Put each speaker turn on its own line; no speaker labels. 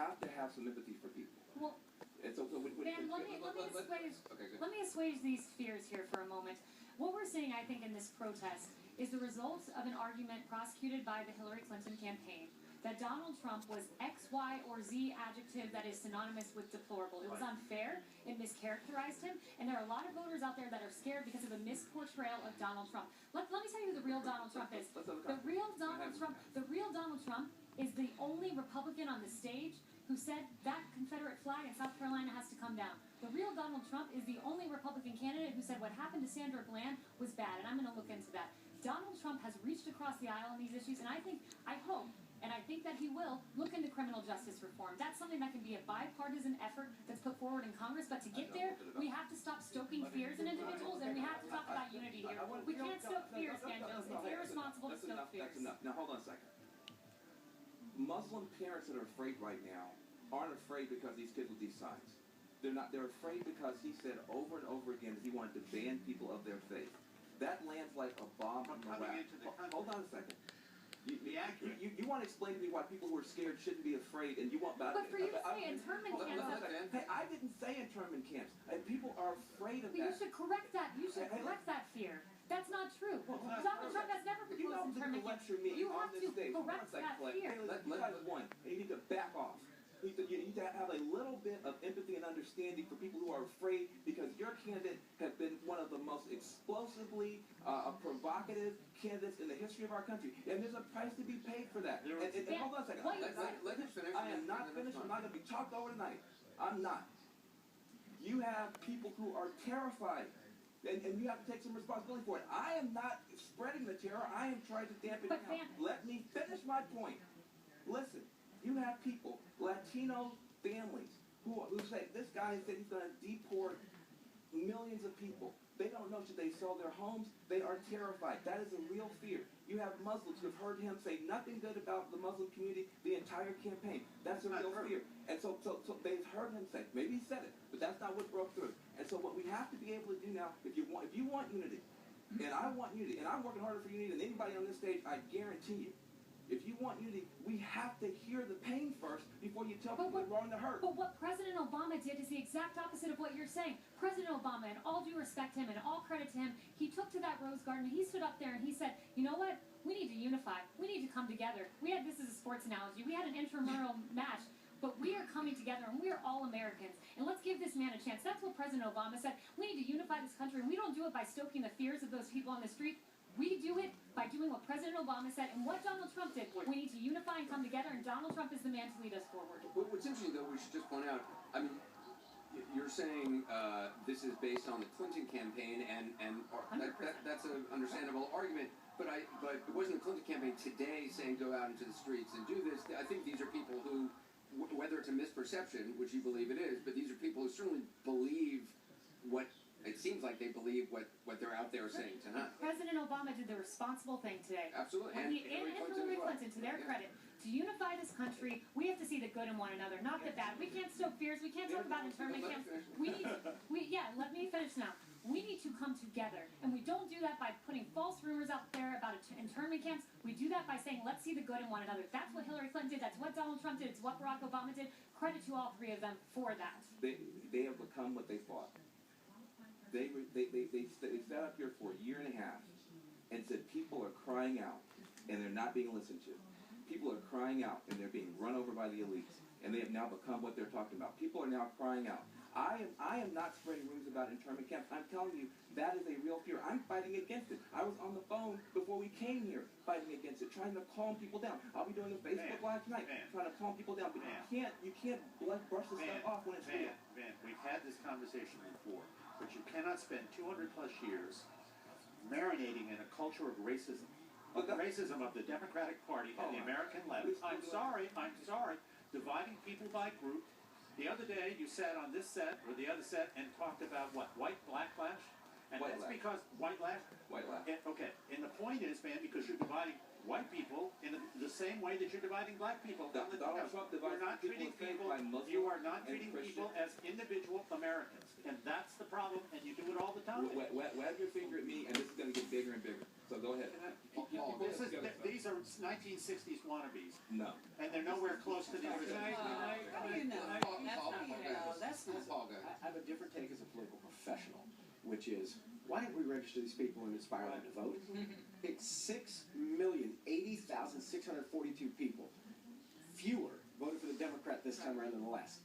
have to have some empathy for people.
Well,
and so
Ben, let me assuage these fears here for a moment. What we're seeing, I think, in this protest is the result of an argument prosecuted by the Hillary Clinton campaign that Donald Trump was X, Y, or Z adjective that is synonymous with deplorable. It was unfair. It mischaracterized him. And there are a lot of voters out there that are scared because of the misportrayal of Donald Trump. Let me tell you who the real Donald Trump is. The real Donald Trump is the only Republican on the stage who said that Confederate flag in South Carolina has to come down. The real Donald Trump is the only Republican candidate who said what happened to Sandra Bland was bad, and I'm going to look into that. Donald Trump has reached across the aisle on these issues, and I hope, and I think that he will look into criminal justice reform. That's something that can be a bipartisan effort that's put forward in Congress, but to get there, we have to stop stoking fears in individuals, and we have to talk about unity here. We can't stoke fears, Dan Jones. It's irresponsible to stoke fears.
That's enough. Now, hold on a second. Muslim parents that are afraid right now aren't afraid because these kids with these signs. They're afraid because he said over and over again that he wanted to ban people of their faith. That lands like a bomb in the rack. Hold on a second. You want to explain to me why people who are scared shouldn't be afraid, and you want...
But for you to say internment camps...
Hey, I didn't say internment camps. People are afraid of that.
But you should correct that. You should correct that fear. That's not true. Donald Trump has never proposed internment camps. You have to correct that fear.
You guys won, and you need to back off. You need to have a little bit of empathy and understanding for people who are afraid, because your candidate has been one of the most explosively provocative candidates in the history of our country. And there's a price to be paid for that. And hold on a second.
Let him finish.
I am not finished. I'm not going to be talked over tonight. I'm not. You have people who are terrified. And you have to take some responsibility for it. I am not spreading the terror. I am trying to dampen it down. Let me finish my point. Listen, you have people, Latino families, who say, this guy said he's going to deport millions of people. They don't know, should they sell their homes? They are terrified. That is a real fear. You have Muslims who have heard him say nothing good about the Muslim community the entire campaign. That's a real fear. And so they've heard him say, maybe he said it, but that's not what broke through. And so what we have to be able to do now, if you want unity, and I want unity, and I'm working harder for unity than anybody on this stage, I guarantee you. If you want unity, we have to hear the pain first before you tell people they're wrong to hurt.
But what President Obama did is the exact opposite of what you're saying. President Obama, and all due respect to him and all credit to him, he took to that Rose Garden, he stood up there and he said, you know what? We need to unify. We need to come together. This is a sports analogy. We had an intramural match, but we are coming together and we are all Americans. And let's give this man a chance. That's what President Obama said. We need to unify this country, and we don't do it by stoking the fears of those people on the street. We do it by doing what President Obama said and what Donald Trump did. We need to unify and come together, and Donald Trump is the man to lead us forward.
What's interesting, though, we should just point out, I mean, you're saying this is based on the Clinton campaign, and that's an understandable argument, but it wasn't the Clinton campaign today saying go out into the streets and do this. I think these are people who, whether it's a misperception, which you believe it is, but these are people who certainly believe what... It seems like they believe what they're out there saying tonight.
President Obama did the responsible thing today.
Absolutely.
And Hillary Clinton, to their credit, to unify this country, we have to see the good in one another, not the bad. We can't stoke fears. We can't talk about internment camps. Let me finish now. We need to come together, and we don't do that by putting false rumors out there about internment camps. We do that by saying, let's see the good in one another. That's what Hillary Clinton did. That's what Donald Trump did. It's what Barack Obama did. Credit to all three of them for that.
They have become what they fought. They sat up here for a year and a half and said people are crying out and they're not being listened to. People are crying out and they're being run over by the elites, and they have now become what they're talking about. People are now crying out. I am not spreading rumors about internment camps. I'm telling you, that is a real fear. I'm fighting against it. I was on the phone before we came here fighting against it, trying to calm people down. I'll be doing a Facebook Live tonight, trying to calm people down. But you can't brush this stuff off when it's real.
We've had this conversation before. But you cannot spend 200+ years marinating in a culture of racism. Racism of the Democratic Party and the American left. I'm sorry, dividing people by group. The other day you sat on this set or the other set and talked about what, white backlash? And that's because white lash?
White lash.
Okay, and the point is, man, because you're dividing white people in the same way that you're dividing black people. You're not treating people, you are not treating people as individual Americans. And that's the problem, and you do it all the time.
Wag your finger at me, and this is going to get bigger and bigger. So go ahead.
These are 1960s wannabes.
No.
And they're nowhere close to the original.
Paul, go ahead.
I have a different take as a political professional, which is, why don't we register these people and inspire them to vote? It's 6,080,642 people. Fewer voted for the Democrat this time around than the last.